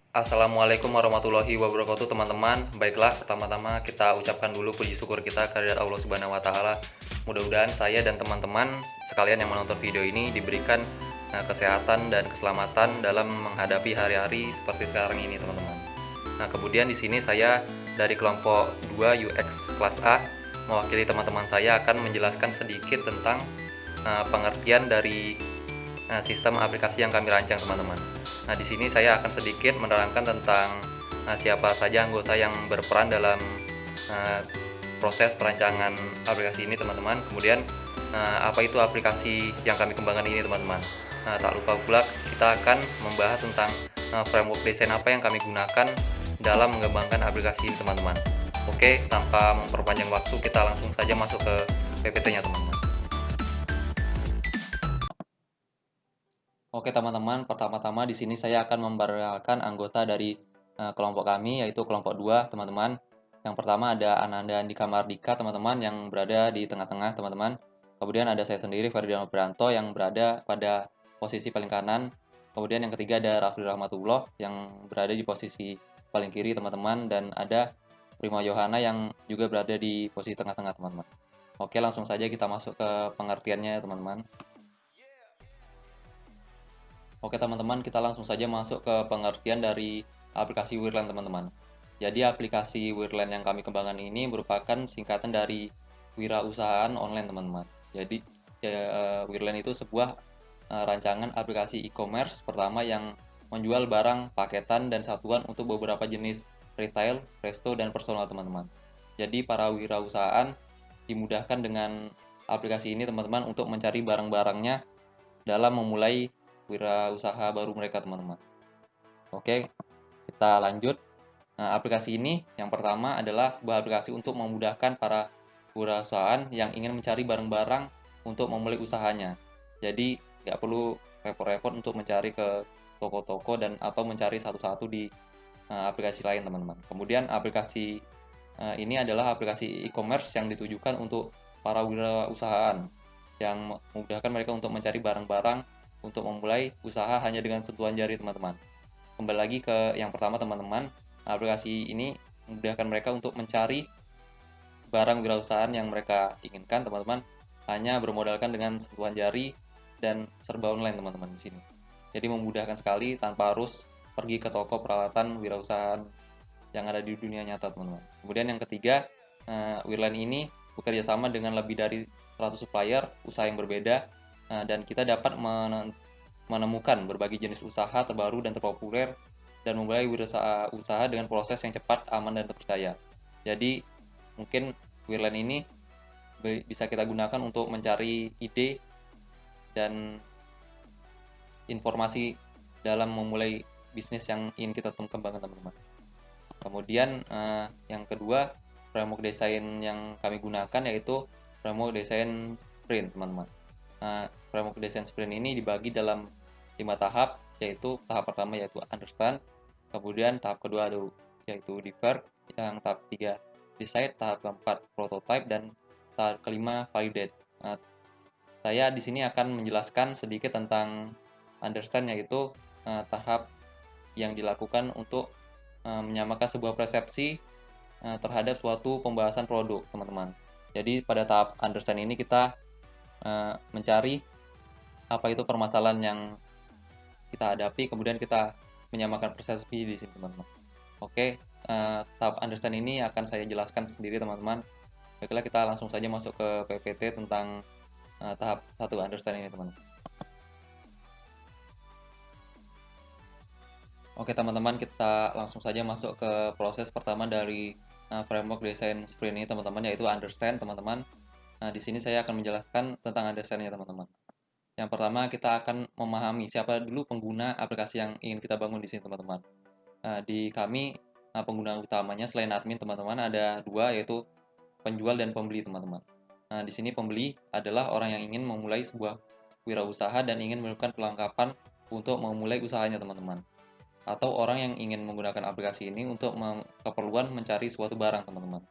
Assalamualaikum warahmatullahi wabarakatuh teman-teman. Baiklah, pertama-tama kita ucapkan dulu puji syukur kita kehadirat Allah Subhanahu wa taala. Mudah-mudahan saya dan teman-teman sekalian yang menonton video ini diberikan kesehatan dan keselamatan dalam menghadapi hari-hari seperti sekarang ini, teman-teman. Nah, kemudian di sini saya dari kelompok 2 UX kelas A mewakili teman-teman saya akan menjelaskan sedikit tentang pengertian dari sistem aplikasi yang kami rancang, teman-teman. Nah, di sini saya akan sedikit menerangkan tentang siapa saja anggota yang berperan dalam uh, proses perancangan aplikasi ini, teman-teman. Kemudian apa itu aplikasi yang kami kembangkan ini, teman-teman. Nah, tak lupa pula kita akan membahas tentang framework desain apa yang kami gunakan dalam mengembangkan aplikasi ini, teman-teman. Oke, tanpa memperpanjang waktu, kita langsung saja masuk ke PPT-nya, teman-teman. Oke teman-teman, pertama-tama di sini saya akan memperkenalkan anggota dari kelompok kami, yaitu kelompok 2, teman-teman. Yang pertama ada Ananda Andika Mardika, teman-teman, yang berada di tengah-tengah, teman-teman. Kemudian ada saya sendiri, Ferdinand Branto, yang berada pada posisi paling kanan. Kemudian yang ketiga ada Rafli Rahmatullah, yang berada di posisi paling kiri, teman-teman. Dan ada Prima Yohana, yang juga berada di posisi tengah-tengah, teman-teman. Oke, langsung saja kita masuk ke pengertiannya, teman-teman. Oke teman-teman, kita langsung saja masuk ke pengertian dari aplikasi Wirland, teman-teman. Jadi aplikasi Wirland yang kami kembangkan ini merupakan singkatan dari wirausahaan online, teman-teman. Jadi Wirland itu sebuah rancangan aplikasi e-commerce pertama yang menjual barang, paketan, dan satuan untuk beberapa jenis retail, resto, dan personal, teman-teman. Jadi para wirausahaan dimudahkan dengan aplikasi ini, teman-teman, untuk mencari barang-barangnya dalam memulai wirausaha baru mereka, teman-teman. Oke, kita lanjut. Nah, aplikasi ini yang pertama adalah sebuah aplikasi untuk memudahkan para wirausahaan yang ingin mencari barang-barang untuk memulai usahanya. Jadi nggak perlu repot-repot untuk mencari ke toko-toko dan atau mencari satu-satu di aplikasi lain, teman-teman. Kemudian aplikasi ini adalah aplikasi e-commerce yang ditujukan untuk para wirausahaan yang memudahkan mereka untuk mencari barang-barang untuk memulai usaha hanya dengan sentuhan jari, teman-teman. Kembali lagi ke yang pertama, teman-teman, aplikasi ini memudahkan mereka untuk mencari barang wirausahaan yang mereka inginkan, teman-teman, hanya bermodalkan dengan sentuhan jari dan serba online, teman-teman, di sini. Jadi memudahkan sekali tanpa harus pergi ke toko peralatan wirausahaan yang ada di dunia nyata, teman-teman. Kemudian yang ketiga, Wirland ini bekerja sama dengan lebih dari 100 supplier usaha yang berbeda, dan kita dapat menemukan berbagai jenis usaha terbaru dan terpopuler dan memulai usaha dengan proses yang cepat, aman, dan terpercaya. Jadi mungkin Wirland ini bisa kita gunakan untuk mencari ide dan informasi dalam memulai bisnis yang ingin kita kembangkan, teman-teman. Kemudian yang kedua, framework desain yang kami gunakan yaitu framework desain sprint, teman-teman. Framework desain sprint ini dibagi dalam 5 tahap, yaitu tahap pertama yaitu understand, kemudian tahap kedua yaitu develop, yang tahap ketiga decide, tahap keempat prototype, dan tahap kelima validate. Saya di sini akan menjelaskan sedikit tentang understand, yaitu tahap yang dilakukan untuk menyamakan sebuah persepsi terhadap suatu pembahasan produk, teman-teman. Jadi pada tahap understand ini kita mencari apa itu permasalahan yang kita hadapi, kemudian kita menyamakan persepsi di sini, teman-teman. Oke, tahap understand ini akan saya jelaskan sendiri, teman-teman. Baiklah, kita langsung saja masuk ke PPT tentang tahap 1 understand ini, teman-teman. Oke teman-teman, kita langsung saja masuk ke proses pertama dari framework desain sprint ini, teman-teman, yaitu understand, teman-teman. Nah, di sini saya akan menjelaskan tentang understand-nya, teman-teman. Yang pertama, kita akan memahami siapa dulu pengguna aplikasi yang ingin kita bangun di sini, teman-teman. Nah, di kami, pengguna utamanya selain admin, teman-teman, ada dua, yaitu penjual dan pembeli, teman-teman. Nah, di sini pembeli adalah orang yang ingin memulai sebuah wirausaha dan ingin melakukan kelengkapan untuk memulai usahanya, teman-teman. Atau orang yang ingin menggunakan aplikasi ini untuk keperluan mencari suatu barang, teman-teman,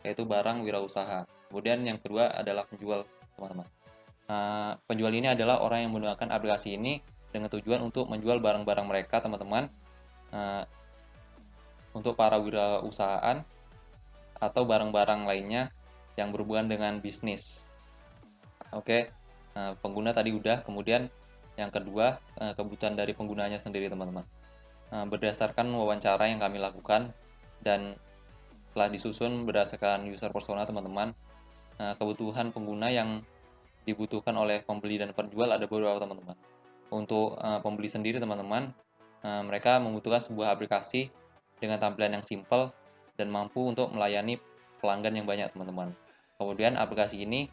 yaitu barang wirausaha. Kemudian yang kedua adalah penjual, teman-teman. Penjual ini adalah orang yang menggunakan aplikasi ini dengan tujuan untuk menjual barang-barang mereka, teman-teman, untuk para wirausahaan atau barang-barang lainnya yang berhubungan dengan bisnis. Oke, pengguna tadi udah, kemudian yang kedua, kebutuhan dari penggunanya sendiri teman-teman. Berdasarkan wawancara yang kami lakukan dan telah disusun berdasarkan user persona teman-teman, kebutuhan pengguna yang dibutuhkan oleh pembeli dan penjual ada beberapa teman-teman. Untuk pembeli sendiri teman-teman, mereka membutuhkan sebuah aplikasi dengan tampilan yang simple dan mampu untuk melayani pelanggan yang banyak teman-teman. Kemudian aplikasi ini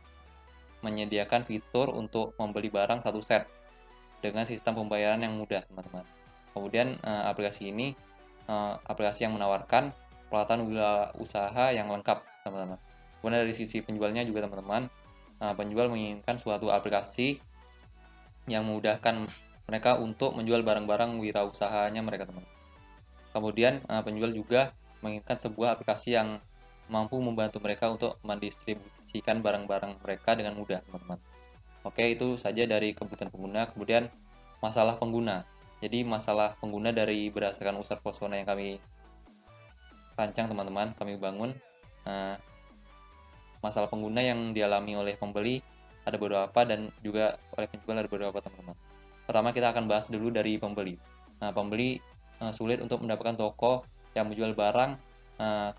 menyediakan fitur untuk membeli barang satu set dengan sistem pembayaran yang mudah teman-teman. Kemudian aplikasi ini aplikasi yang menawarkan peralatan usaha yang lengkap teman-teman. Kemudian dari sisi penjualnya juga teman-teman, penjual menginginkan suatu aplikasi yang memudahkan mereka untuk menjual barang-barang wirausahanya mereka teman-teman. Kemudian penjual juga menginginkan sebuah aplikasi yang mampu membantu mereka untuk mendistribusikan barang-barang mereka dengan mudah teman-teman. Oke, itu saja dari kebutuhan pengguna. Kemudian masalah pengguna. Jadi masalah pengguna dari berdasarkan user persona yang kami rancang teman-teman, kami bangun. Masalah pengguna yang dialami oleh pembeli ada beberapa dan juga oleh penjual ada beberapa teman-teman. Pertama kita akan bahas dulu dari pembeli. Pembeli sulit untuk mendapatkan toko yang menjual barang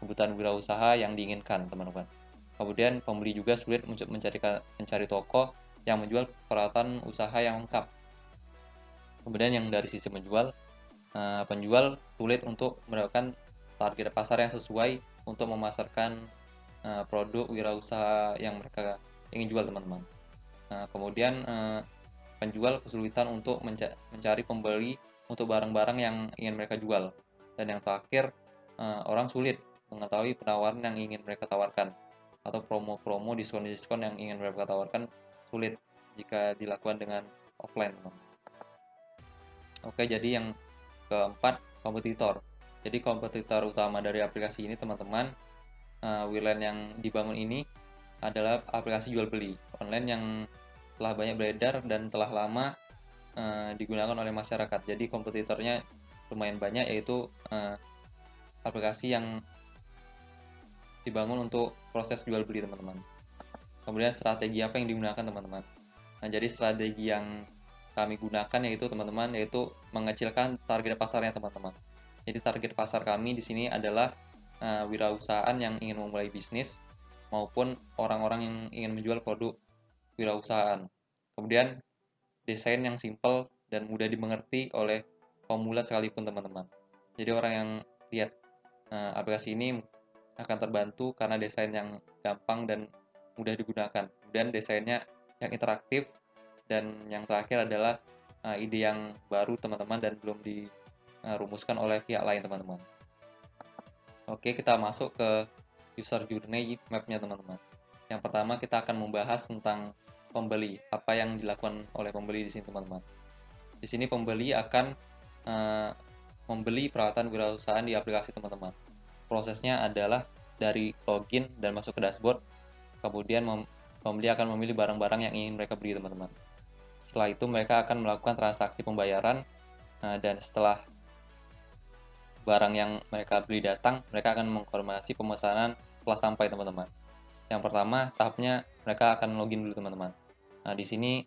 kebutuhan wirausaha yang diinginkan teman-teman. Kemudian pembeli juga sulit mencari toko yang menjual peralatan usaha yang lengkap. Kemudian yang dari sisi penjual sulit untuk mendapatkan target pasar yang sesuai untuk memasarkan produk wirausaha yang mereka ingin jual teman-teman. Kemudian penjual kesulitan untuk mencari pembeli untuk barang-barang yang ingin mereka jual. Dan yang terakhir, orang sulit mengetahui penawaran yang ingin mereka tawarkan atau promo-promo, diskon-diskon yang ingin mereka tawarkan sulit jika dilakukan dengan offline teman. Oke, jadi yang keempat, kompetitor. Jadi kompetitor utama dari aplikasi ini teman-teman, Wirlen yang dibangun ini adalah aplikasi jual beli online yang telah banyak beredar dan telah lama digunakan oleh masyarakat. Jadi kompetitornya lumayan banyak, yaitu aplikasi yang dibangun untuk proses jual beli teman-teman. Kemudian strategi apa yang digunakan teman-teman? Nah, jadi strategi yang kami gunakan yaitu teman-teman yaitu mengecilkan target pasarnya teman-teman. Jadi target pasar kami di sini adalah wirausahaan yang ingin memulai bisnis maupun orang-orang yang ingin menjual produk wirausahaan. Kemudian desain yang simple dan mudah dimengerti oleh pemula sekalipun teman-teman. Jadi orang yang lihat aplikasi ini akan terbantu karena desain yang gampang dan mudah digunakan. Kemudian desainnya yang interaktif dan yang terakhir adalah ide yang baru teman-teman dan belum dirumuskan oleh pihak lain teman-teman. Oke, kita masuk ke user journey map-nya teman-teman. Yang pertama kita akan membahas tentang pembeli, apa yang dilakukan oleh pembeli di sini teman-teman. Di sini pembeli akan membeli peralatan wirausahaan di aplikasi teman-teman. Prosesnya adalah dari login dan masuk ke dashboard, kemudian pembeli akan memilih barang-barang yang ingin mereka beli teman-teman. Setelah itu mereka akan melakukan transaksi pembayaran dan setelah barang yang mereka beli datang, mereka akan mengkonfirmasi pemesanan telah sampai teman-teman. Yang pertama, tahapnya mereka akan login dulu teman-teman. Nah, di sini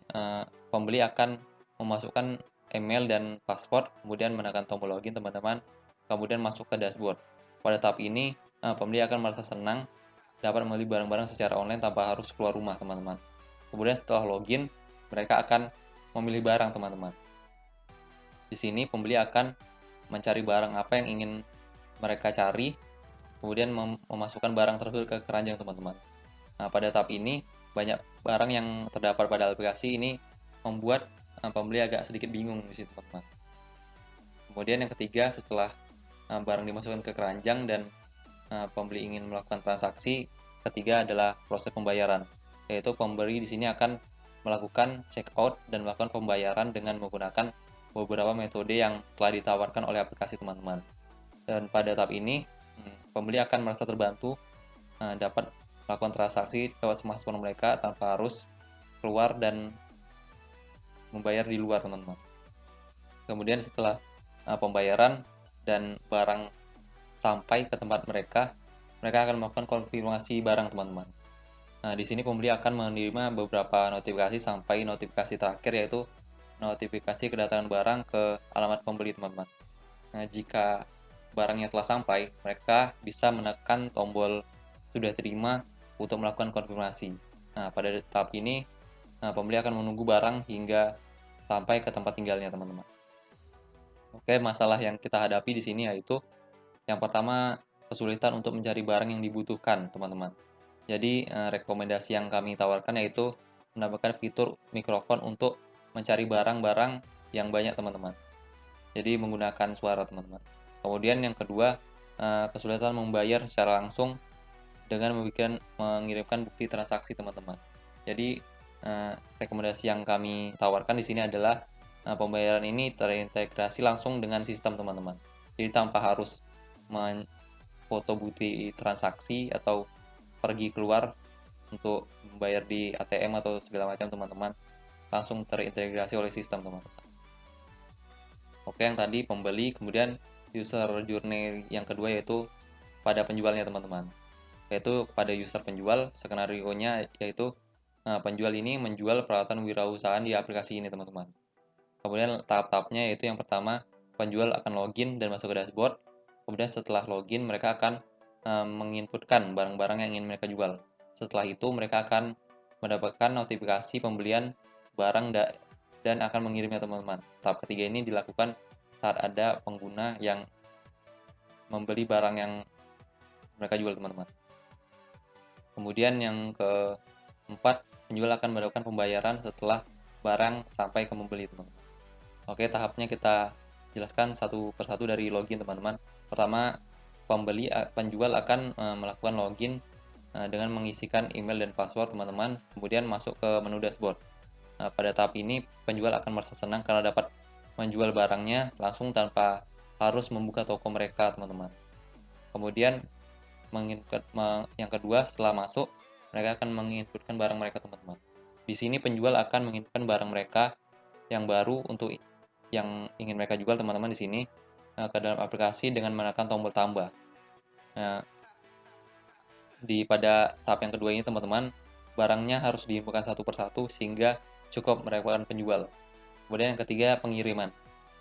pembeli akan memasukkan email dan password, kemudian menekan tombol login teman-teman, kemudian masuk ke dashboard. Pada tahap ini, pembeli akan merasa senang dapat membeli barang-barang secara online tanpa harus keluar rumah teman-teman. Kemudian setelah login, mereka akan memilih barang teman-teman. Di sini pembeli akan mencari barang apa yang ingin mereka cari, kemudian memasukkan barang tersebut ke keranjang teman-teman. Nah, pada tahap ini banyak barang yang terdapat pada aplikasi ini membuat pembeli agak sedikit bingung di situ teman-teman. Kemudian yang ketiga, setelah barang dimasukkan ke keranjang dan pembeli ingin melakukan transaksi, ketiga adalah proses pembayaran, yaitu pembeli di sini akan melakukan check out dan melakukan pembayaran dengan menggunakan beberapa metode yang telah ditawarkan oleh aplikasi teman-teman. Dan pada tahap ini, pembeli akan merasa terbantu dapat melakukan transaksi lewat smartphone mereka tanpa harus keluar dan membayar di luar teman-teman. Kemudian setelah pembayaran dan barang sampai ke tempat mereka, mereka akan melakukan konfirmasi barang teman-teman. Nah, di sini pembeli akan menerima beberapa notifikasi sampai notifikasi terakhir, yaitu notifikasi kedatangan barang ke alamat pembeli teman-teman. Nah, jika barangnya telah sampai, mereka bisa menekan tombol sudah terima untuk melakukan konfirmasi. Nah, pada tahap ini, pembeli akan menunggu barang hingga sampai ke tempat tinggalnya teman-teman. Oke, masalah yang kita hadapi di sini yaitu yang pertama, kesulitan untuk mencari barang yang dibutuhkan teman-teman. Jadi, rekomendasi yang kami tawarkan yaitu menambahkan fitur mikrofon untuk mencari barang-barang yang banyak teman-teman. Jadi menggunakan suara teman-teman. Kemudian yang kedua, kesulitan membayar secara langsung dengan mengirimkan bukti transaksi teman-teman. Jadi, rekomendasi yang kami tawarkan di sini adalah pembayaran ini terintegrasi langsung dengan sistem teman-teman. Jadi tanpa harus foto bukti transaksi atau pergi keluar untuk membayar di ATM atau segala macam teman-teman, langsung terintegrasi oleh sistem teman-teman. Oke, yang tadi pembeli, kemudian user journey yang kedua yaitu pada penjualnya teman-teman. Yaitu pada user penjual, skenario-nya yaitu penjual ini menjual peralatan wirausahaan di aplikasi ini teman-teman. Kemudian tahap-tahapnya yaitu yang pertama, penjual akan login dan masuk ke dashboard. Kemudian setelah login, mereka akan menginputkan barang-barang yang ingin mereka jual. Setelah itu, mereka akan mendapatkan notifikasi pembelian barang dan akan mengirimnya teman-teman. Tahap ketiga ini dilakukan saat ada pengguna yang membeli barang yang mereka jual teman-teman. Kemudian yang keempat, penjual akan mendapatkan pembayaran setelah barang sampai ke pembeli teman-teman. Oke, tahapnya kita jelaskan satu persatu dari login teman-teman. Pertama, penjual akan melakukan login dengan mengisikan email dan password teman-teman, kemudian masuk ke menu dashboard. Nah, pada tahap ini penjual akan merasa senang karena dapat menjual barangnya langsung tanpa harus membuka toko mereka teman-teman. Kemudian yang kedua, setelah masuk, mereka akan menginputkan barang mereka teman-teman. Di sini penjual akan menginputkan barang mereka yang baru untuk yang ingin mereka jual teman-teman di sini ke dalam aplikasi dengan menekan tombol tambah. Nah, pada tahap yang kedua ini teman-teman, barangnya harus diinfokan satu persatu sehingga cukup melakukan penjual. Kemudian yang ketiga, pengiriman.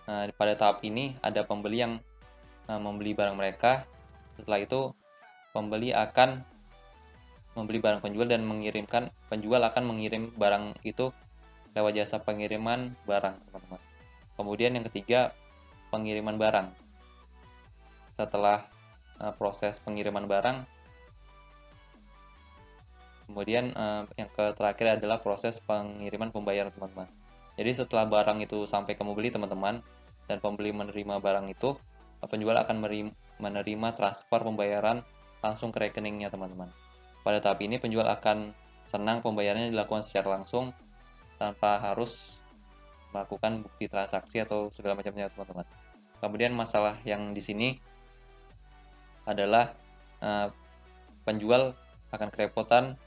Nah, pada tahap ini ada pembeli yang membeli barang mereka. Setelah itu pembeli akan membeli barang penjual dan penjual akan mengirim barang itu lewat jasa pengiriman barang teman-teman. Kemudian yang ketiga, pengiriman barang. Setelah proses pengiriman barang, kemudian yang terakhir adalah proses pengiriman pembayaran teman-teman. Jadi setelah barang itu sampai ke pembeli teman-teman, dan pembeli menerima barang itu, penjual akan menerima transfer pembayaran langsung ke rekeningnya teman-teman. Pada tahap ini penjual akan senang pembayarannya dilakukan secara langsung tanpa harus melakukan bukti transaksi atau segala macamnya teman-teman. Kemudian masalah yang di sini adalah penjual akan kerepotan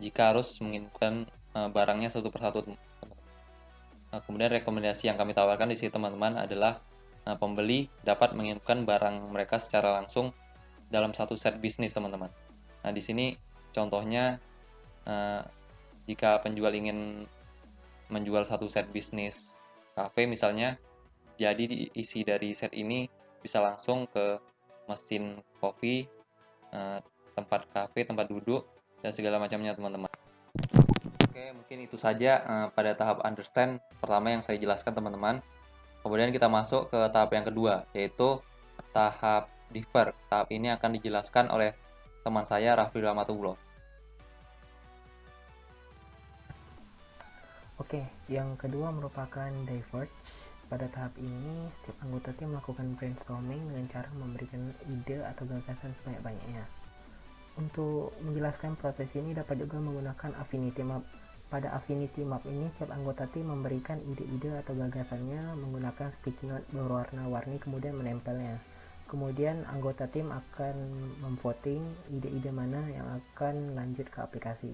jika harus menginputkan barangnya satu persatu. Kemudian rekomendasi yang kami tawarkan di sini teman-teman adalah pembeli dapat menginputkan barang mereka secara langsung dalam satu set bisnis teman-teman. Nah, di sini contohnya jika penjual ingin menjual satu set bisnis kafe misalnya, jadi isi dari set ini bisa langsung ke mesin kopi, tempat kafe, tempat duduk, dan segala macamnya teman-teman. Oke, mungkin itu saja pada tahap understand pertama yang saya jelaskan teman-teman. Kemudian kita masuk ke tahap yang kedua, yaitu tahap defer. Tahap ini akan dijelaskan oleh teman saya, Raffi Rahmatullah. Oke, yang kedua merupakan diverge. Pada tahap ini, setiap anggota tim melakukan brainstorming dengan cara memberikan ide atau gagasan sebanyak-banyaknya. Untuk menjelaskan proses ini dapat juga menggunakan Affinity Map. Pada Affinity Map ini, setiap anggota tim memberikan ide-ide atau gagasannya menggunakan sticky note berwarna-warni kemudian menempelnya. Kemudian anggota tim akan memvoting ide-ide mana yang akan lanjut ke aplikasi.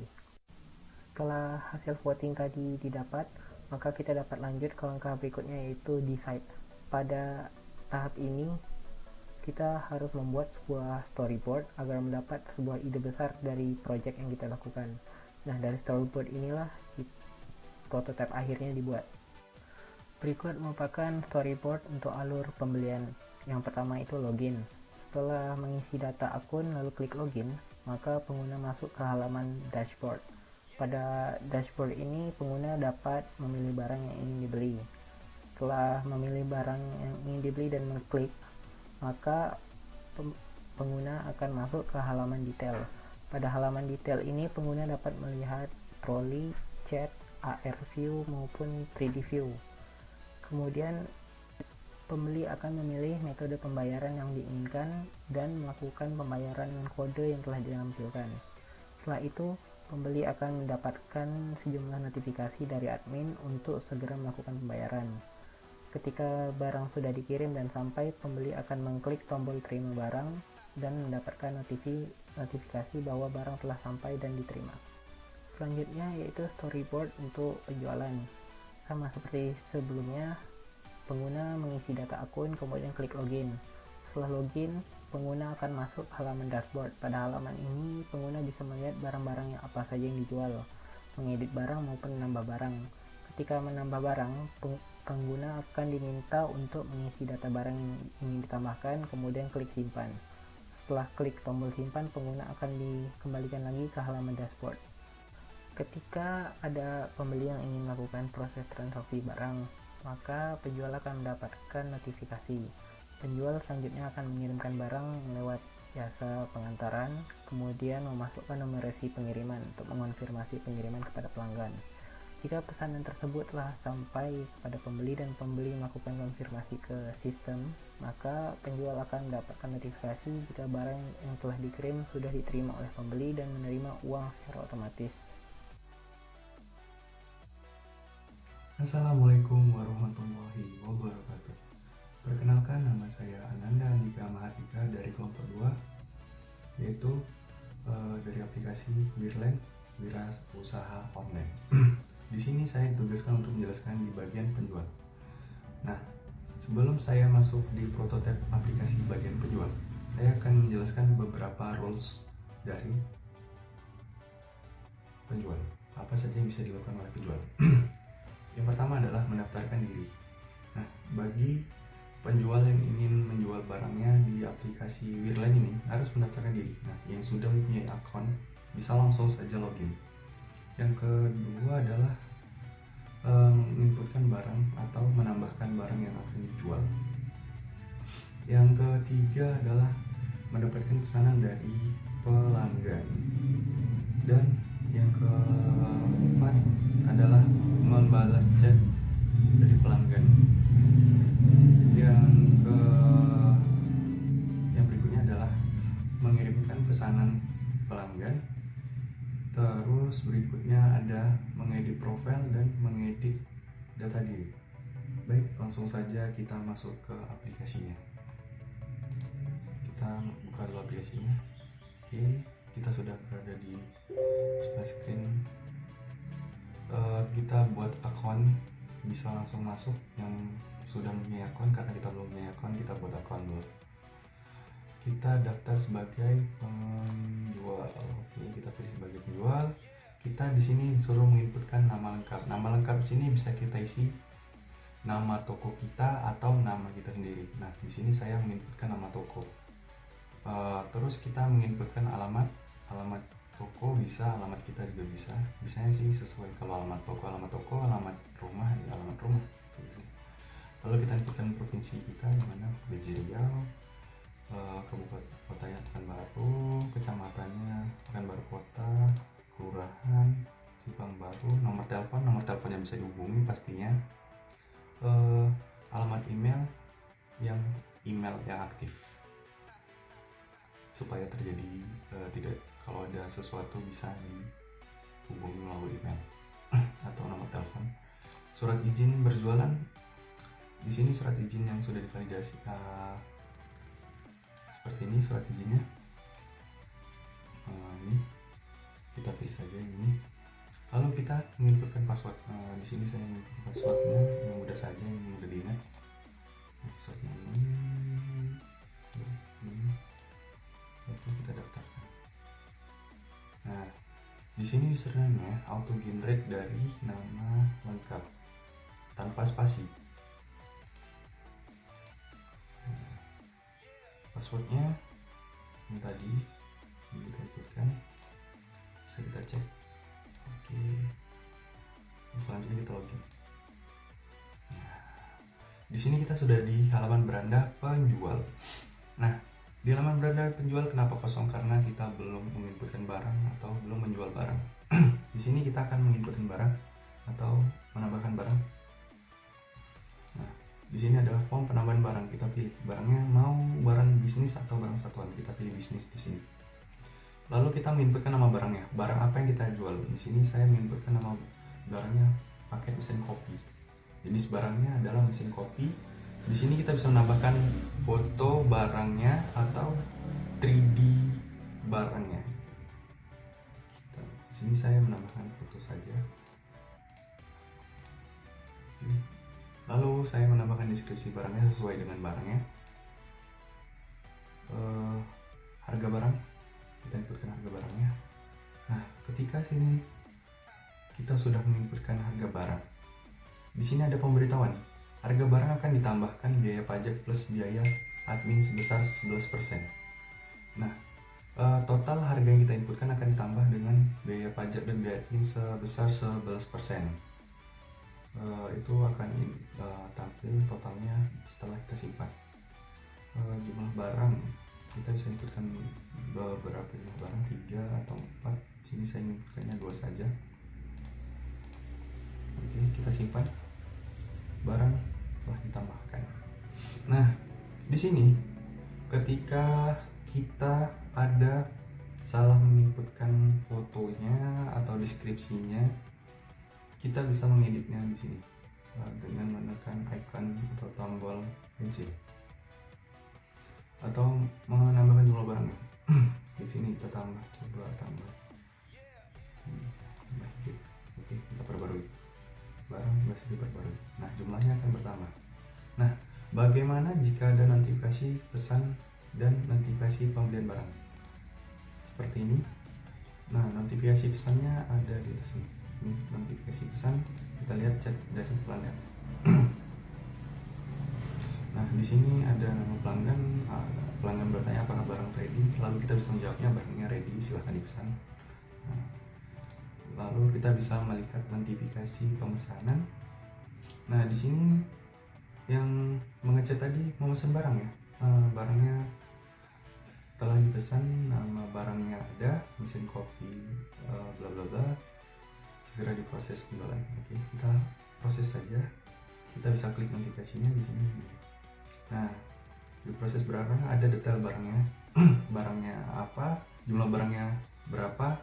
Setelah hasil voting tadi didapat, maka kita dapat lanjut ke langkah berikutnya yaitu decide. Pada tahap ini, kita harus membuat sebuah storyboard agar mendapat sebuah ide besar dari project yang kita lakukan. Nah, dari storyboard inilah prototipe akhirnya dibuat. Berikut merupakan storyboard untuk alur pembelian. Yang pertama itu login. Setelah mengisi data akun lalu klik login, maka pengguna masuk ke halaman dashboard. Pada dashboard ini pengguna dapat memilih barang yang ingin dibeli. Setelah memilih barang yang ingin dibeli dan mengklik, maka pengguna akan masuk ke halaman detail. Pada halaman detail ini pengguna dapat melihat troli, chat, AR view maupun 3D view. Kemudian pembeli akan memilih metode pembayaran yang diinginkan dan melakukan pembayaran dengan kode yang telah ditampilkan. Setelah itu, pembeli akan mendapatkan sejumlah notifikasi dari admin untuk segera melakukan pembayaran. Ketika barang sudah dikirim dan sampai, pembeli akan mengklik tombol terima barang dan mendapatkan notifikasi bahwa barang telah sampai dan diterima. Selanjutnya yaitu storyboard untuk penjualan. Sama seperti sebelumnya, pengguna mengisi data akun kemudian klik login. Setelah login, pengguna akan masuk halaman dashboard. Pada halaman ini, pengguna bisa melihat barang-barang yang apa saja yang dijual, mengedit barang maupun menambah barang. Ketika menambah barang, pengguna akan diminta untuk mengisi data barang yang ingin ditambahkan, kemudian klik simpan. Setelah klik tombol simpan, pengguna akan dikembalikan lagi ke halaman dashboard. Ketika ada pembeli yang ingin melakukan proses transaksi barang, maka penjual akan mendapatkan notifikasi. Penjual selanjutnya akan mengirimkan barang lewat jasa pengantaran, kemudian memasukkan nomor resi pengiriman untuk mengonfirmasi pengiriman kepada pelanggan. Jika pesanan tersebut telah sampai kepada pembeli dan pembeli melakukan konfirmasi ke sistem, maka penjual akan mendapatkan notifikasi jika barang yang telah dikirim sudah diterima oleh pembeli dan menerima uang secara otomatis. Assalamualaikum warahmatullahi wabarakatuh. Perkenalkan, nama saya Ananda Andika Mahardika dari kelompok 2, yaitu dari aplikasi Wirland, Wira Usaha Online. Di sini saya ditugaskan untuk menjelaskan di bagian penjual. Nah, sebelum saya masuk di prototipe aplikasi bagian penjual, saya akan menjelaskan beberapa rules dari penjual. Apa saja yang bisa dilakukan oleh penjual? Yang pertama adalah mendaftarkan diri. Nah, bagi penjual yang ingin menjual barangnya di aplikasi Wirland ini harus mendaftarkan diri. Nah, yang sudah mempunyai akun bisa langsung saja login. Yang kedua adalah menginputkan barang atau menambahkan barang yang akan dijual. Yang ketiga adalah mendapatkan pesanan dari pelanggan. Dan yang keempat adalah membalas chat dari pelanggan. Yang berikutnya adalah mengirimkan pesanan pelanggan. Terus berikutnya ada mengedit profil dan mengedit data diri. Baik, langsung saja kita masuk ke aplikasinya. Kita buka dulu aplikasinya. Oke, kita sudah berada di splash screen. Kita buat akun, bisa langsung masuk. Yang sudah punya akun, karena kita belum punya akun, kita buat akun dulu. Kita daftar sebagai penjual. Oke, kita pilih sebagai penjual. Kita di sini disuruh menginputkan nama lengkap. Nama lengkap di sini bisa kita isi nama toko kita atau nama kita sendiri. Nah, di sini saya menginputkan nama toko. Terus kita menginputkan alamat toko, bisa alamat kita juga bisa. Biasanya sih sesuai, kalau alamat toko, alamat rumah ya alamat rumah. Lalu kita inputkan provinsi kita, yang mana BJ Riau, kabupaten kotanya Pekanbaru, kecamatannya Pekanbaru Kota, kelurahan Simpang Baru, nomor telepon yang bisa dihubungi pastinya, alamat email yang aktif, supaya terjadi tidak, kalau ada sesuatu bisa dihubungi melalui email atau nomor telepon. Surat izin berjualan, di sini surat izin yang sudah divalidasi, seperti ini surat izinnya. Ini kita pilih saja ini. Lalu kita menginputkan password. Di sini saya menginputkan passwordnya yang mudah saja, yang mudah diingat. Passwordnya ini. sini username-nya auto generate dari nama lengkap tanpa spasi. Passwordnya ini tadi kita ikutkan, bisa kita cek. Oke, selanjutnya kita login. Di sini kita sudah di halaman beranda penjual. Nah, di halaman beranda penjual kenapa kosong? Karena kita belum menginputkan barang atau belum menjual barang. Di sini kita akan menginputkan barang atau menambahkan barang. Nah, di sini adalah form penambahan barang. Kita pilih barangnya mau barang bisnis atau barang satuan. Kita pilih bisnis di sini. Lalu kita menginputkan nama barangnya. Barang apa yang kita jual? Di sini saya menginputkan nama barangnya pakai mesin kopi. Jenis barangnya adalah mesin kopi. Di sini kita bisa menambahkan foto barangnya atau 3D barangnya. Di sini saya menambahkan foto saja. Lalu saya menambahkan deskripsi barangnya sesuai dengan barangnya. Harga barang, kita inputkan harga barangnya. Nah, ketika sini kita sudah menginputkan harga barang. Di sini ada pemberitahuan. Harga barang akan ditambahkan biaya pajak plus biaya admin sebesar 11%. Nah, total harga yang kita inputkan akan ditambah dengan biaya pajak dan biaya admin sebesar 11%. Itu akan tampil totalnya setelah kita simpan. Jumlah barang, kita bisa inputkan beberapa jumlah barang, 3 atau 4. Sini saya inputkannya 2 saja. Oke, kita simpan. Barang telah ditambahkan. Nah, di sini ketika kita ada salah menginputkan fotonya atau deskripsinya, kita bisa mengeditnya di sini dengan menekan icon atau tombol pensil atau menambahkan jumlah barangnya. Di sini kita tambah, coba tambah. Oke, kita perbarui. Barang masih diperbarui. Nah, jumlahnya akan bertambah. Nah, bagaimana jika ada notifikasi pesan dan notifikasi pembelian barang? Seperti ini. Nah, notifikasi pesannya ada di atas ini. Ini notifikasi pesan. Kita lihat chat dari pelanggan. Nah, di sini ada nama pelanggan. Pelanggan bertanya apakah barang ready. Lalu kita bisa menjawabnya barangnya ready, silahkan dipesan. Nah, lalu kita bisa melihat notifikasi pemesanan. Nah, di sini yang mengechat tadi memesan barang ya. Barangnya telah dipesan, nama barangnya ada, mesin kopi, bla bla bla. Segera diproses penjualan. Oke, kita proses saja. Kita bisa klik notifikasinya di sini. Nah, di proses berapa ada detail barangnya, barangnya apa, jumlah barangnya berapa,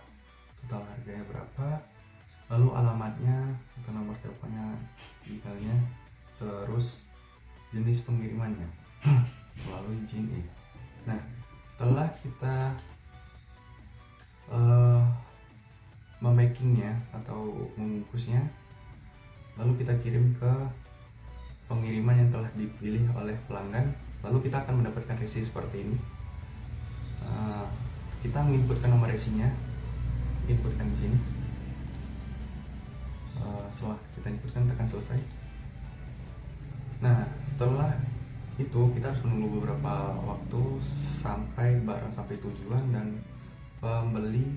total harganya berapa, lalu alamatnya atau nomor teleponnya, emailnya, terus jenis pengirimannya, lalu izin. Nah, setelah kita memakingnya atau membungkusnya, lalu kita kirim ke pengiriman yang telah dipilih oleh pelanggan, lalu kita akan mendapatkan resi seperti ini. Kita menginputkan nomor resinya, inputkan di sini. Setelah kita inputkan, tekan selesai. Nah, setelah itu kita harus menunggu beberapa waktu sampai barang sampai tujuan dan pembeli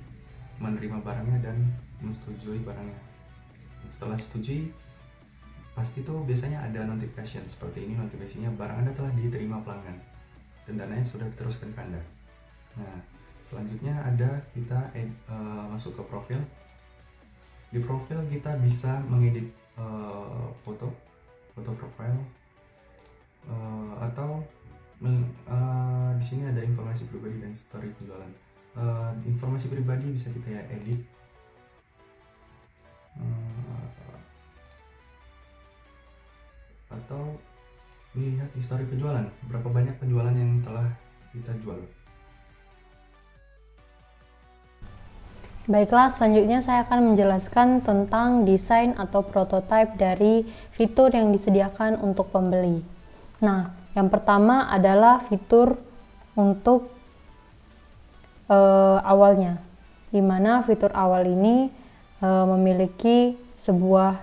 menerima barangnya dan menyetujui barangnya. Setelah setujui, pasti tuh biasanya ada notification seperti ini. Notifikasinya barang Anda telah diterima pelanggan dan dananya sudah diteruskan ke Anda. Nah, selanjutnya ada kita masuk ke profil. Di profil kita bisa mengedit foto profile, atau di sini ada informasi pribadi dan history penjualan. Informasi pribadi bisa kita ya edit, atau melihat histori penjualan, berapa banyak penjualan yang telah kita jual. Baiklah, selanjutnya saya akan menjelaskan tentang desain atau prototipe dari fitur yang disediakan untuk pembeli. Nah, yang pertama adalah fitur untuk awalnya. di mana fitur awal ini memiliki sebuah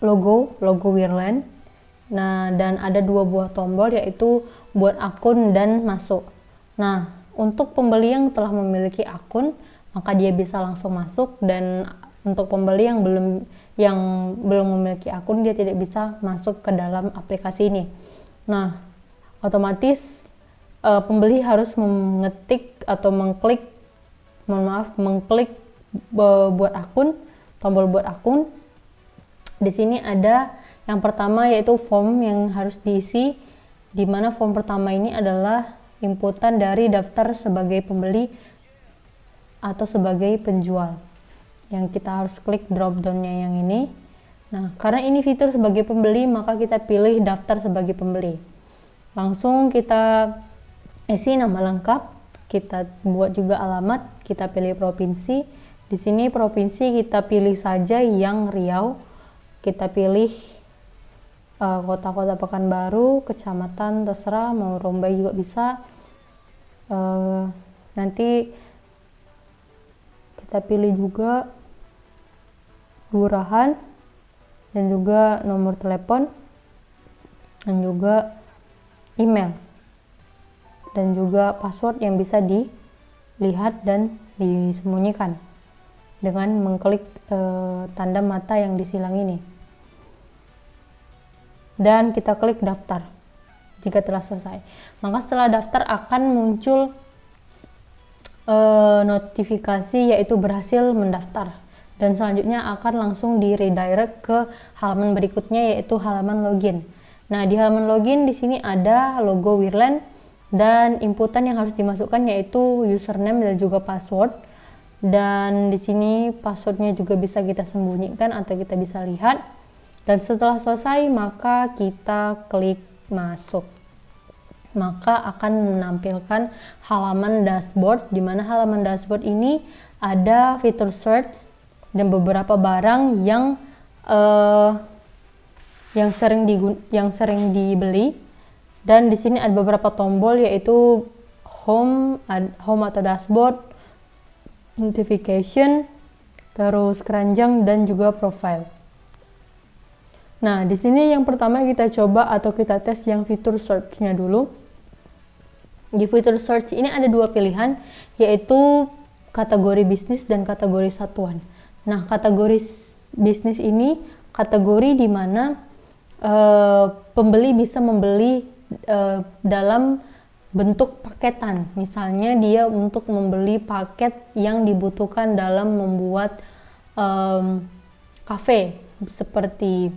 logo Wirland. Nah, dan ada 2 buah tombol, yaitu buat akun dan masuk. Nah, untuk pembeli yang telah memiliki akun, maka dia bisa langsung masuk, dan untuk pembeli yang belum memiliki akun, dia tidak bisa masuk ke dalam aplikasi ini. Nah, otomatis pembeli harus mengetik atau mengklik buat akun, tombol buat akun. Di sini ada yang pertama, yaitu form yang harus diisi, di mana form pertama ini adalah inputan dari daftar sebagai pembeli atau sebagai penjual, yang kita harus klik drop down-nya yang ini. Nah, karena ini fitur sebagai pembeli, maka kita pilih daftar sebagai pembeli. Langsung kita isi nama lengkap, kita buat juga alamat, kita pilih provinsi. Di sini provinsi kita pilih saja yang Riau. Kita pilih kota-kota Pekanbaru, kecamatan terserah, mau Rombai juga bisa. Nanti kita pilih juga kelurahan dan juga nomor telepon dan juga email dan juga password yang bisa dilihat dan disembunyikan dengan mengklik tanda mata yang disilang ini, dan kita klik daftar. Jika telah selesai, maka setelah daftar akan muncul notifikasi yaitu berhasil mendaftar, dan selanjutnya akan langsung di redirect ke halaman berikutnya, yaitu halaman login. Nah, di halaman login di sini ada logo Wirland, dan inputan yang harus dimasukkan yaitu username dan juga password. Dan di sini passwordnya juga bisa kita sembunyikan atau kita bisa lihat. Dan setelah selesai, maka kita klik masuk. Maka akan menampilkan halaman dashboard, di mana halaman dashboard ini ada fitur search dan beberapa barang yang sering dibeli. Dan di sini ada beberapa tombol, yaitu home atau dashboard, notification, terus keranjang, dan juga profile. Nah, di sini yang pertama kita coba atau kita tes yang fitur search-nya dulu. Di fitur search ini ada 2 pilihan, yaitu kategori bisnis dan kategori satuan. Nah, kategori bisnis ini kategori di mana pembeli bisa membeli dalam bentuk paketan. Misalnya dia untuk membeli paket yang dibutuhkan dalam membuat kafe, seperti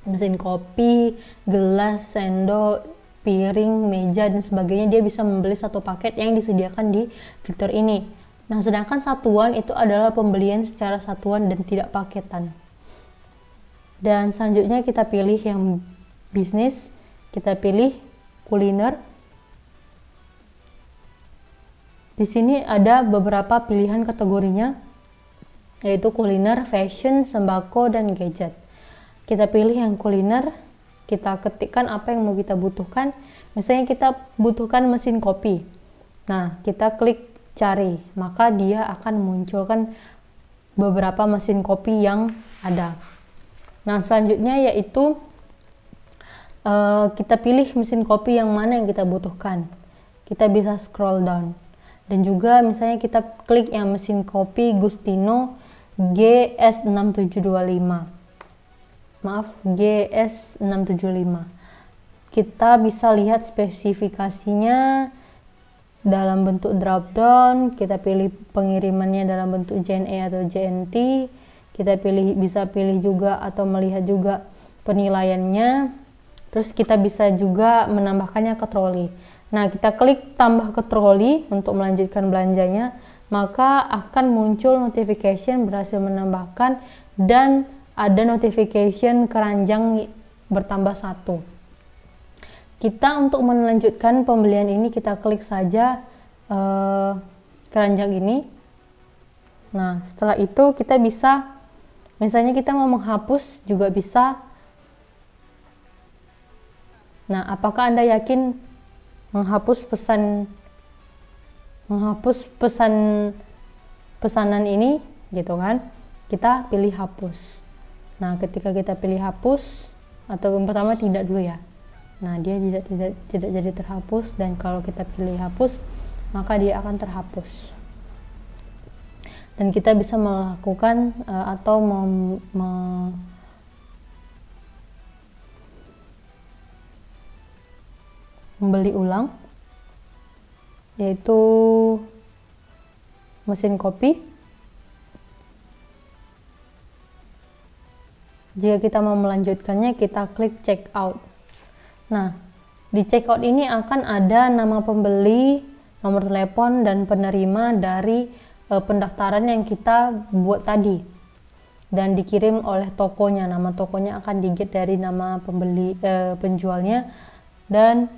mesin kopi, gelas, sendok, piring, meja, dan sebagainya. Dia bisa membeli satu paket yang disediakan di fitur ini. Nah, sedangkan satuan itu adalah pembelian secara satuan dan tidak paketan. Dan selanjutnya kita pilih yang bisnis, kita pilih kuliner. Di sini ada beberapa pilihan kategorinya, yaitu kuliner, fashion, sembako, dan gadget. Kita pilih yang kuliner, kita ketikkan apa yang mau kita butuhkan. Misalnya kita butuhkan mesin kopi. Nah, kita klik cari, maka dia akan munculkan beberapa mesin kopi yang ada. Nah, selanjutnya yaitu kita pilih mesin kopi yang mana yang kita butuhkan. Kita bisa scroll down. Dan juga misalnya kita klik yang mesin kopi Gustino GS6725. Maaf, GS675. Kita bisa lihat spesifikasinya dalam bentuk drop down. Kita pilih pengirimannya dalam bentuk JNE atau JNT. Kita bisa pilih juga atau melihat juga penilaiannya. Terus kita bisa juga menambahkannya ke troli. Nah, kita klik tambah ke troli untuk melanjutkan belanjanya, maka akan muncul notification berhasil menambahkan, dan ada notification keranjang bertambah 1. Kita untuk melanjutkan pembelian ini, kita klik saja keranjang ini. Nah, setelah itu kita bisa, misalnya kita mau menghapus juga bisa. Nah, apakah Anda yakin menghapus menghapus pesanan ini gitu kan, kita pilih hapus. Nah, ketika kita pilih hapus, atau yang pertama tidak dulu ya. Nah, dia tidak jadi terhapus, dan kalau kita pilih hapus, maka dia akan terhapus. Dan kita bisa melakukan atau membeli ulang, yaitu mesin kopi. Jika kita mau melanjutkannya, kita klik check out. Nah, di check out ini akan ada nama pembeli, nomor telepon, dan penerima dari pendaftaran yang kita buat tadi, dan dikirim oleh tokonya. Nama tokonya akan di-get dari nama pembeli, penjualnya, dan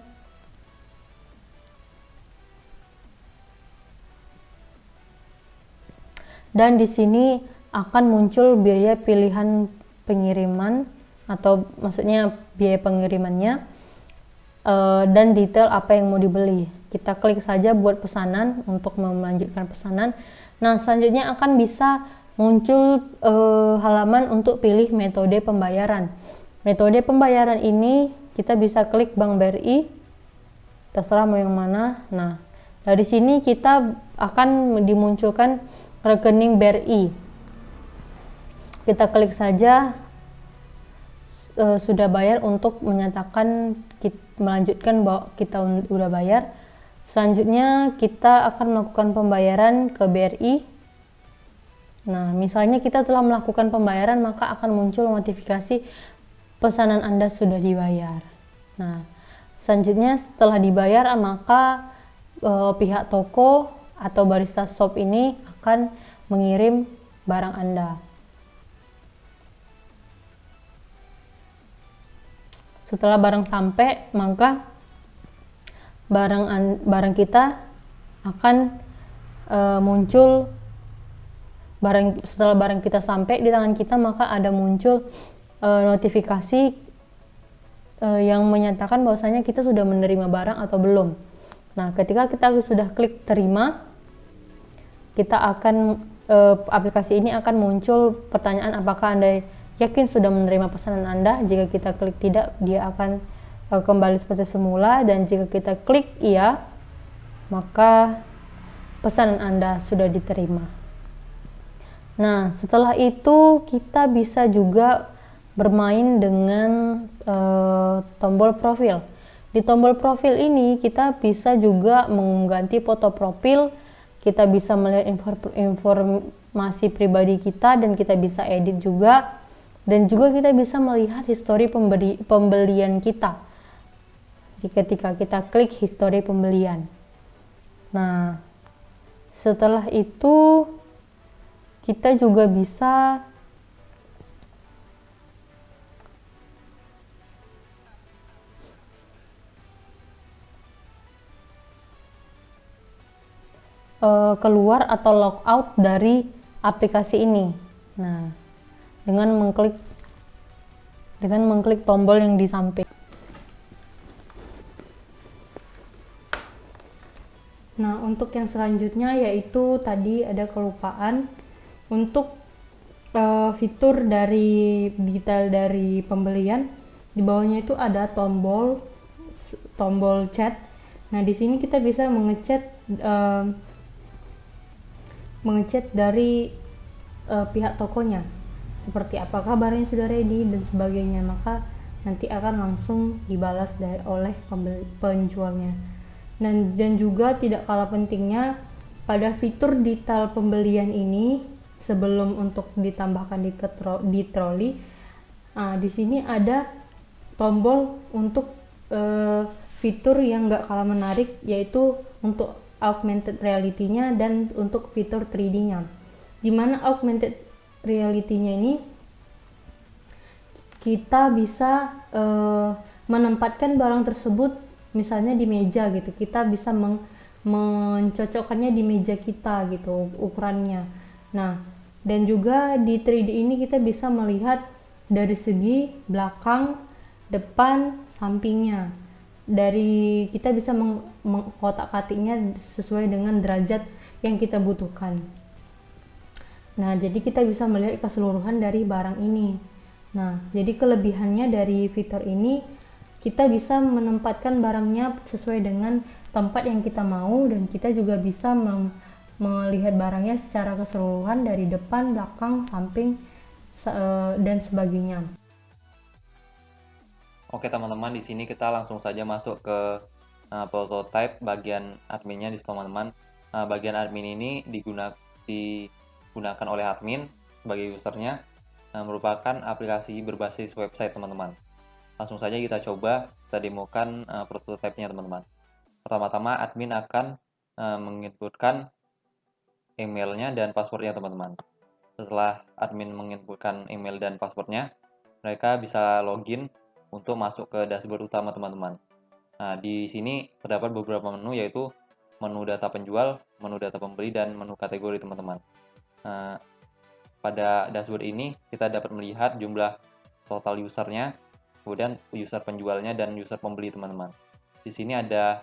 di sini akan muncul biaya pilihan pengiriman, atau maksudnya biaya pengirimannya, dan detail apa yang mau dibeli. Kita klik saja buat pesanan untuk melanjutkan pesanan. Nah, selanjutnya akan bisa muncul halaman untuk pilih metode pembayaran. Metode pembayaran ini kita bisa klik Bank BRI, terserah mau yang mana. Nah, dari sini kita akan dimunculkan rekening BRI. Kita klik saja sudah bayar untuk menyatakan melanjutkan bahwa kita udah bayar. Selanjutnya kita akan melakukan pembayaran ke BRI. Nah, misalnya kita telah melakukan pembayaran, maka akan muncul notifikasi pesanan Anda sudah dibayar. Nah, selanjutnya setelah dibayar, maka pihak toko atau barista shop ini akan mengirim barang Anda. Setelah barang sampai, maka barang kita akan muncul. Setelah barang kita sampai di tangan kita, maka ada muncul notifikasi yang menyatakan bahwasanya kita sudah menerima barang atau belum. Nah, ketika kita sudah klik terima, kita akan aplikasi ini akan muncul pertanyaan apakah Anda yakin sudah menerima pesanan Anda. Jika kita klik tidak, dia akan kembali seperti semula, dan jika kita klik iya, maka pesanan Anda sudah diterima. Nah, setelah itu kita bisa juga bermain dengan tombol profil. Di tombol profil ini kita bisa juga mengganti foto profil, kita bisa melihat informasi pribadi kita, dan kita bisa edit juga. Dan juga kita bisa melihat histori pembelian kita ketika kita klik histori pembelian. Nah, setelah itu kita juga bisa keluar atau logout dari aplikasi ini. Nah, dengan mengklik tombol yang di samping. Nah, untuk yang selanjutnya yaitu tadi ada kelupaan untuk fitur dari detail dari pembelian. Di bawahnya itu ada tombol chat. Nah, di sini kita bisa mengechat dari pihak tokonya, seperti apakah barangnya sudah ready dan sebagainya, maka nanti akan langsung dibalas oleh penjualnya. Dan juga tidak kalah pentingnya, pada fitur detail pembelian ini sebelum untuk ditambahkan di troli, di sini ada tombol untuk fitur yang gak kalah menarik, yaitu untuk augmented reality-nya dan untuk fitur 3D-nya. Dimana augmented reality-nya ini kita bisa menempatkan barang tersebut misalnya di meja gitu. Kita bisa mencocokkannya di meja kita gitu ukurannya. Nah, dan juga di 3D ini kita bisa melihat dari segi belakang, depan, sampingnya. dari kita bisa mengkotak-katiknya sesuai dengan derajat yang kita butuhkan. Nah, jadi kita bisa melihat keseluruhan dari barang ini. Nah, jadi kelebihannya dari fitur ini, kita bisa menempatkan barangnya sesuai dengan tempat yang kita mau, dan kita juga bisa melihat barangnya secara keseluruhan dari depan, belakang, samping, dan sebagainya. Oke teman-teman, di sini kita langsung saja masuk ke prototype bagian adminnya di situ teman-teman. Bagian admin ini digunakan oleh admin sebagai usernya, merupakan aplikasi berbasis website teman-teman. Langsung saja kita coba, kita demokan prototype-nya teman-teman. Pertama-tama admin akan menginputkan emailnya dan passwordnya teman-teman. Setelah admin menginputkan email dan passwordnya, mereka bisa login untuk masuk ke dashboard utama teman-teman. Nah, di sini terdapat beberapa menu, yaitu menu data penjual, menu data pembeli, dan menu kategori teman-teman. Nah, pada dashboard ini kita dapat melihat jumlah total usernya, kemudian user penjualnya dan user pembeli teman-teman. Di sini ada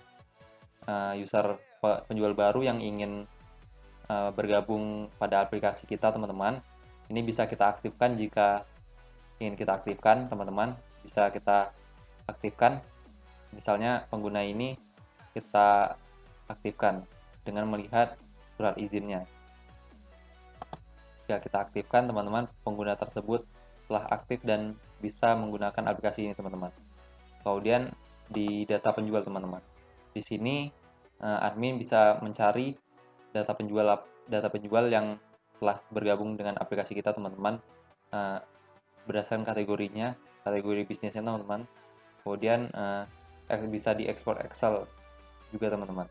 user penjual baru yang ingin bergabung pada aplikasi kita teman-teman. Ini bisa kita aktifkan jika ingin kita aktifkan teman-teman. Bisa kita aktifkan, misalnya pengguna ini kita aktifkan dengan melihat surat izinnya. Jika kita aktifkan teman-teman, pengguna tersebut telah aktif dan bisa menggunakan aplikasi ini teman-teman. Kemudian di data penjual teman-teman, di sini admin bisa mencari data penjual yang telah bergabung dengan aplikasi kita teman-teman, berdasarkan kategorinya, kategori bisnisnya teman-teman. Kemudian bisa diekspor Excel juga teman-teman.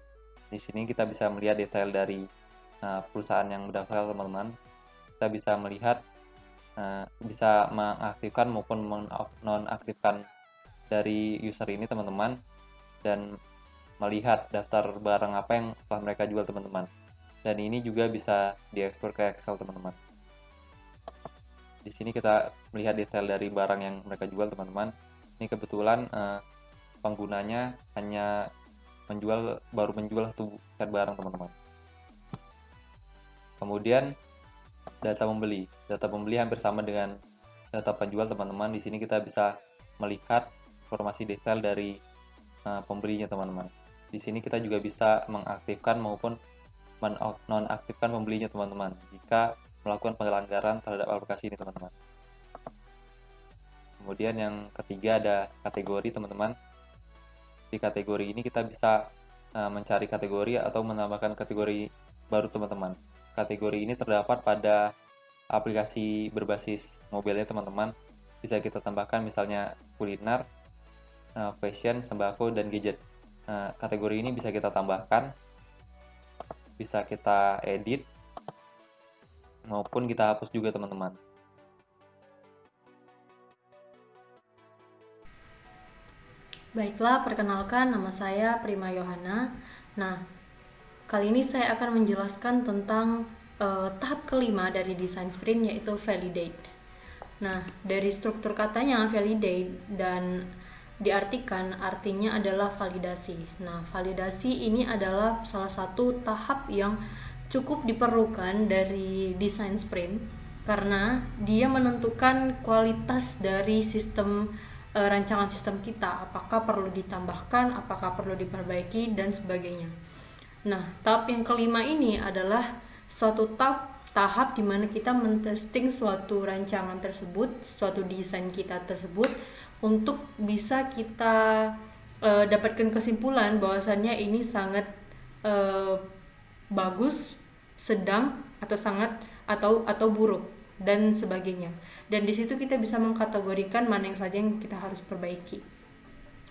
Di sini kita bisa melihat detail dari perusahaan yang mendaftar teman-teman. Kita bisa melihat, bisa mengaktifkan maupun menonaktifkan dari user ini teman-teman, dan melihat daftar barang apa yang telah mereka jual teman-teman. Dan ini juga bisa diekspor ke Excel teman-teman. Di sini kita melihat detail dari barang yang mereka jual teman-teman. Ini kebetulan penggunanya hanya baru menjual satu set barang teman-teman. Kemudian data pembeli. Data pembeli hampir sama dengan data penjual teman-teman. Di sini kita bisa melihat informasi detail dari pembelinya teman-teman. Di sini kita juga bisa mengaktifkan maupun menonaktifkan pembelinya teman-teman jika melakukan pelanggaran terhadap aplikasi ini teman-teman. Kemudian yang ketiga ada kategori teman-teman. Di kategori ini kita bisa mencari kategori atau menambahkan kategori baru teman-teman. Kategori ini terdapat pada aplikasi berbasis mobilnya teman-teman. Bisa kita tambahkan misalnya kuliner, fashion, sembako, dan gadget. Kategori ini bisa kita tambahkan, bisa kita edit, maupun kita hapus juga teman-teman. Baiklah, perkenalkan, nama saya Prima Yohana. Nah, kali ini saya akan menjelaskan tentang tahap kelima dari desain sprint, yaitu validate. Nah, dari struktur katanya validate dan diartikan artinya adalah validasi. Nah, validasi ini adalah salah satu tahap yang cukup diperlukan dari desain sprint karena dia menentukan kualitas dari sistem rancangan sistem kita, apakah perlu ditambahkan, apakah perlu diperbaiki, dan sebagainya. Nah, tahap yang kelima ini adalah suatu tahap di mana kita mentesting suatu rancangan tersebut, suatu desain kita tersebut, untuk bisa kita dapatkan kesimpulan bahwasannya ini sangat bagus, sedang, atau sangat atau buruk, dan sebagainya. Dan di situ kita bisa mengkategorikan mana yang saja yang kita harus perbaiki.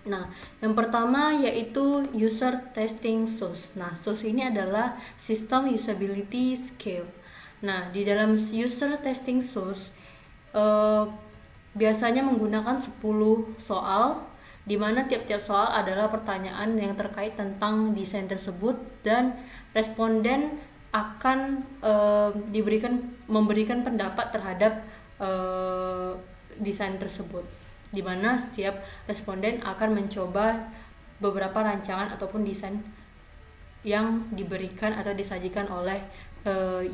Nah, yang pertama yaitu user testing source. Nah, source ini adalah system usability scale. Nah, di dalam user testing source biasanya menggunakan 10 soal, di mana tiap-tiap soal adalah pertanyaan yang terkait tentang desain tersebut, dan responden akan memberikan pendapat terhadap desain tersebut, di mana setiap responden akan mencoba beberapa rancangan ataupun desain yang diberikan atau disajikan oleh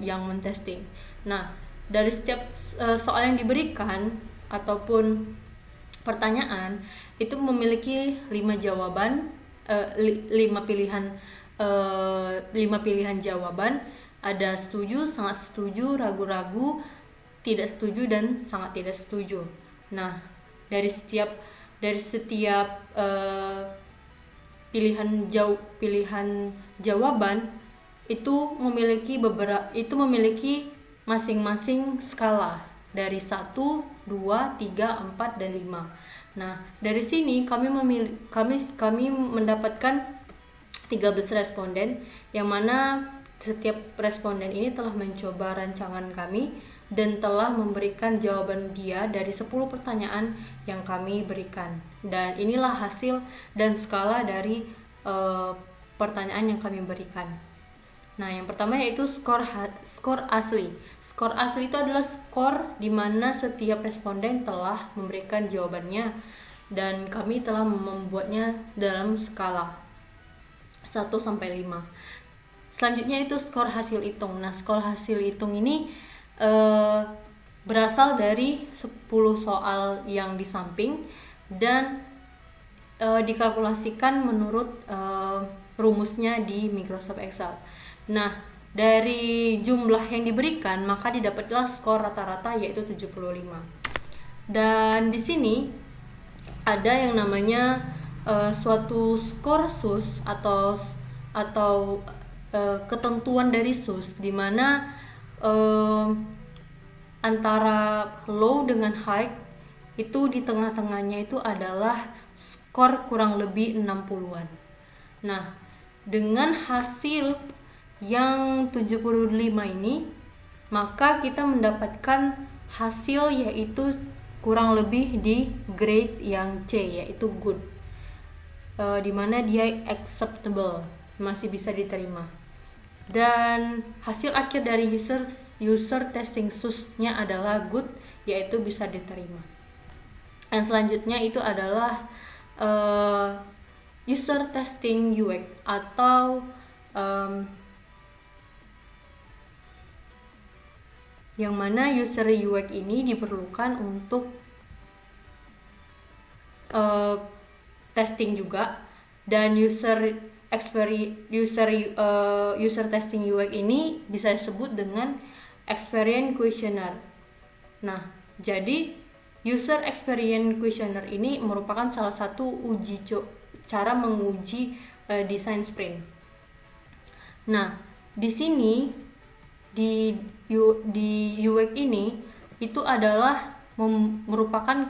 yang mentesting. Nah, dari setiap soal yang diberikan ataupun pertanyaan itu memiliki 5 jawaban, 5 pilihan 5 pilihan jawaban. Ada setuju, sangat setuju, ragu-ragu, tidak setuju, dan sangat tidak setuju. Nah, dari setiap pilihan jawaban itu memiliki masing-masing skala dari 1, 2, 3, 4, dan 5. Nah, dari sini kami mendapatkan 13 responden, yang mana setiap responden ini telah mencoba rancangan kami dan telah memberikan jawaban dia dari 10 pertanyaan yang kami berikan. Dan inilah hasil dan skala dari pertanyaan yang kami berikan. Nah, yang pertama yaitu skor asli. Skor asli itu adalah skor di mana setiap responden telah memberikan jawabannya, dan kami telah membuatnya dalam skala 1 sampai 5. Selanjutnya itu skor hasil hitung. Nah, skor hasil hitung ini berasal dari 10 soal yang di samping dan dikalkulasikan menurut rumusnya di Microsoft Excel. Nah, dari jumlah yang diberikan maka didapatlah skor rata-rata yaitu 75. Dan di sini ada yang namanya suatu skor SUS atau ketentuan dari SUS, di mana antara low dengan high itu di tengah-tengahnya itu adalah skor kurang lebih 60-an. Nah, dengan hasil yang 75 ini, maka kita mendapatkan hasil yaitu kurang lebih di grade yang C, yaitu good, dimana dia acceptable, masih bisa diterima. Dan hasil akhir dari user testing SUS-nya adalah good, yaitu bisa diterima. Dan selanjutnya itu adalah user testing UX atau yang mana user UX ini diperlukan untuk testing juga, dan user testing UX ini bisa disebut dengan experience questionnaire. Nah, jadi user experience questionnaire ini merupakan salah satu cara menguji desain sprint. Nah, di sini di UX ini itu adalah merupakan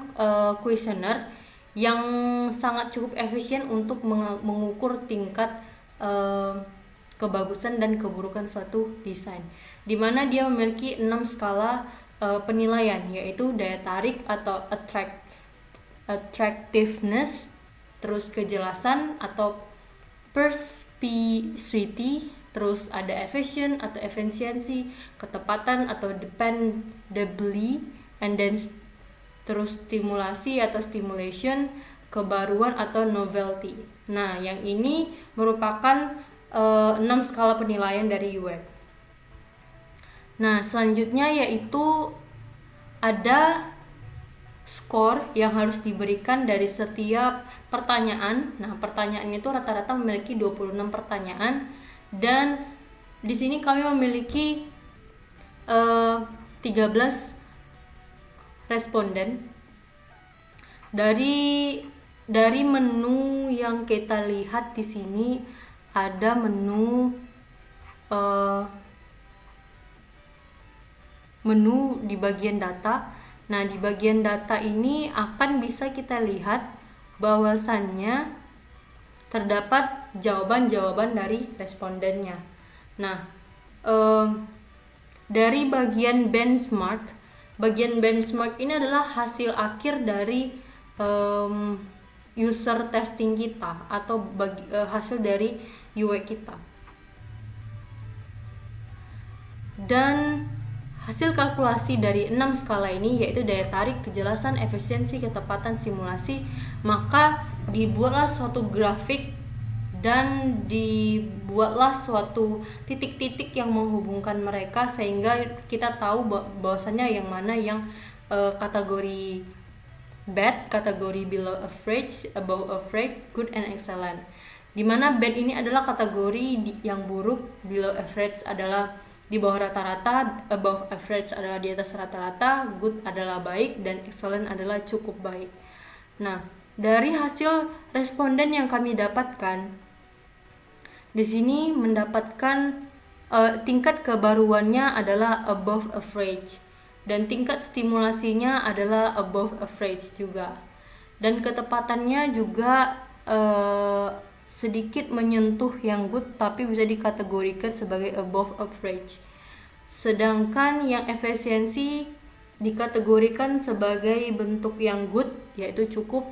questionnaire yang sangat cukup efisien untuk mengukur tingkat kebagusan dan keburukan suatu desain, di mana dia memiliki 6 skala penilaian, yaitu daya tarik atau attractiveness, terus kejelasan atau perspicacity, terus ada efficient atau efisiensi, ketepatan atau dependability, and then terus stimulasi atau stimulation, kebaruan atau novelty. Nah, yang ini merupakan 6 skala penilaian dari UX. Nah, selanjutnya yaitu ada skor yang harus diberikan dari setiap pertanyaan. Nah, pertanyaannya itu rata-rata memiliki 26 pertanyaan, dan di sini kami memiliki 13 responden. Dari menu yang kita lihat di sini ada menu di bagian data. Nah, di bagian data ini akan bisa kita lihat bahwasannya terdapat jawaban-jawaban dari respondennya. Nah, dari bagian benchmark ini adalah hasil akhir dari user testing kita atau hasil dari UX kita. Dan hasil kalkulasi dari 6 skala ini yaitu daya tarik, kejelasan, efisiensi, ketepatan, simulasi, maka dibuatlah suatu grafik dan dibuatlah suatu titik-titik yang menghubungkan mereka, sehingga kita tahu bahwasannya yang mana yang kategori bad, kategori below average, above average, good and excellent. Dimana bad ini adalah kategori yang buruk, below average adalah di bawah rata-rata, above average adalah di atas rata-rata, good adalah baik, dan excellent adalah cukup baik. Nah, dari hasil responden yang kami dapatkan, di sini mendapatkan tingkat kebaruannya adalah above average, dan tingkat stimulasinya adalah above average juga, dan ketepatannya juga sedikit menyentuh yang good tapi bisa dikategorikan sebagai above average. Sedangkan yang efisiensi dikategorikan sebagai bentuk yang good, yaitu cukup,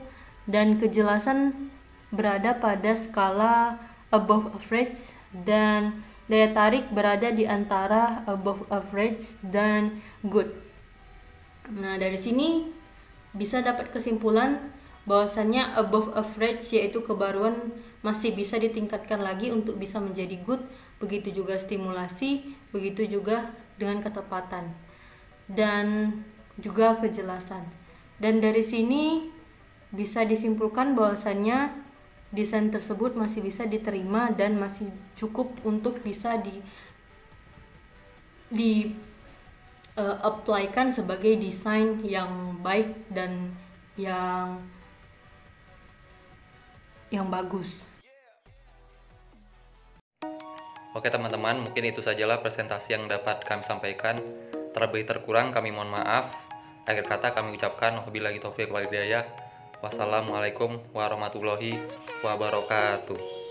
dan kejelasan berada pada skala above average, dan daya tarik berada di antara above average dan good. Nah, dari sini bisa dapat kesimpulan bahwasannya above average yaitu kebaruan masih bisa ditingkatkan lagi untuk bisa menjadi good, begitu juga stimulasi, begitu juga dengan ketepatan dan juga kejelasan. Dan dari sini bisa disimpulkan bahwasannya desain tersebut masih bisa diterima dan masih cukup untuk bisa apply-kan sebagai desain yang baik dan yang bagus. Oke teman-teman, mungkin itu sajalah presentasi yang dapat kami sampaikan. Terlebih terkurang kami mohon maaf. Akhir kata kami ucapkan wabillahi taufiq wal hidayah. Wassalamualaikum warahmatullahi wabarakatuh.